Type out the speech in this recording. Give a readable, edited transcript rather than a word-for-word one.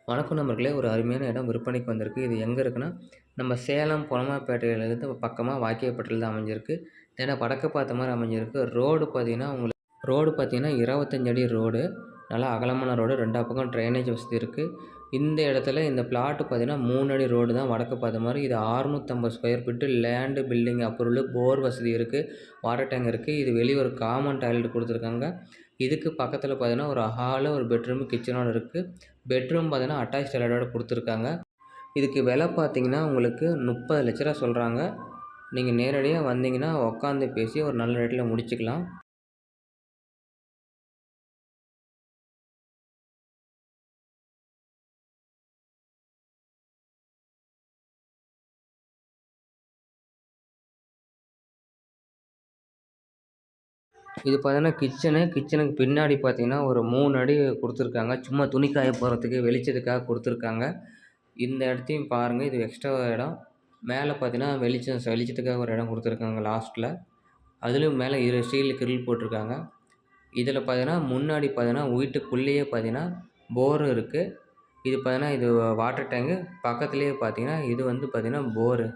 வணக்கம் நண்பர்களே! ஒரு அருமையான இடம் விற்பனைக்கு வந்திருக்கு. இது எங்க இருக்குன்னா, நம்ம சேலம் பொலமாப்பேட்டையிலிருந்து பக்கமா வாக்கியப்பட்டில தான் அமைஞ்சிருக்கு. இந்த இடம் வடக்க பார்த்த மாரி அமைஞ்சிருக்கு. ரோடு பார்த்தீங்கன்னா 25 அடி ரோடு. நல்லா அகலமான ரோடு. 2 பக்கம் ட்ரைனேஜ் வசதி இருக்கு. இந்த இடத்துல இந்த பிளாட் பார்த்தீங்கன்னா 3 அடி ரோடு தான் வடக்கு பார்த்த மாரி. இது 650 square feet land building approval, bore வசதி இருக்கு. வாட்டர் டேங்க் இருக்கு. இது வெளிய ஒரு காமன் டாய்லெட் குடுத்துருக்காங்க. இதுக்கு பக்கத்தில பார்த்தீங்கன்னா, ஒரு ஹாலு, ஒரு பெட்ரூம், கிச்சனோட இருக்கு. பெட்ரூம் பார்த்தீங்கன்னா, அட்டாச் டாய்லெட்டோட குடுத்துருக்காங்க. இதுக்கு விலை பார்த்தீங்கன்னா, உங்களுக்கு ரூ. 30,00,000 சொல்றாங்க. நீங்க நேரடியா வந்தீங்கன்னா, உட்காந்து பேசி ஒரு நல்ல ரேட்ல முடிச்சுக்கலாம். இது பார்த்தீங்கன்னா கிச்சனுக்கு பின்னாடி பார்த்தீங்கன்னா, ஒரு 3 அடி குடுத்துருக்காங்க. சும்மா துணி காய போடுறதுக்கு, வெளிச்சத்துக்காக குடுத்துருக்காங்க. இந்த இடத்தையும் பாருங்க. இது எக்ஸ்ட்ரா இடம். மேல பார்த்தீங்கன்னா, வெளிச்சத்துக்காக ஒரு இடம் குடுத்துருக்காங்க லாஸ்ட்ல. அதிலும் மேல ஸ்டீல் கிரில் போட்டிருக்காங்க. இதில பார்த்தீங்கன்னா, முன்னாடி பார்த்தீங்கன்னா, வீட்டுக்குள்ளேயே பார்த்தீங்கன்னா, போரும் இருக்கு. இது பார்த்தீங்கன்னா, இது வாட்டர் டேங்கு. பக்கத்திலேயே பார்த்தீங்கன்னா, இது வந்து பார்த்தீங்கன்னா போரு.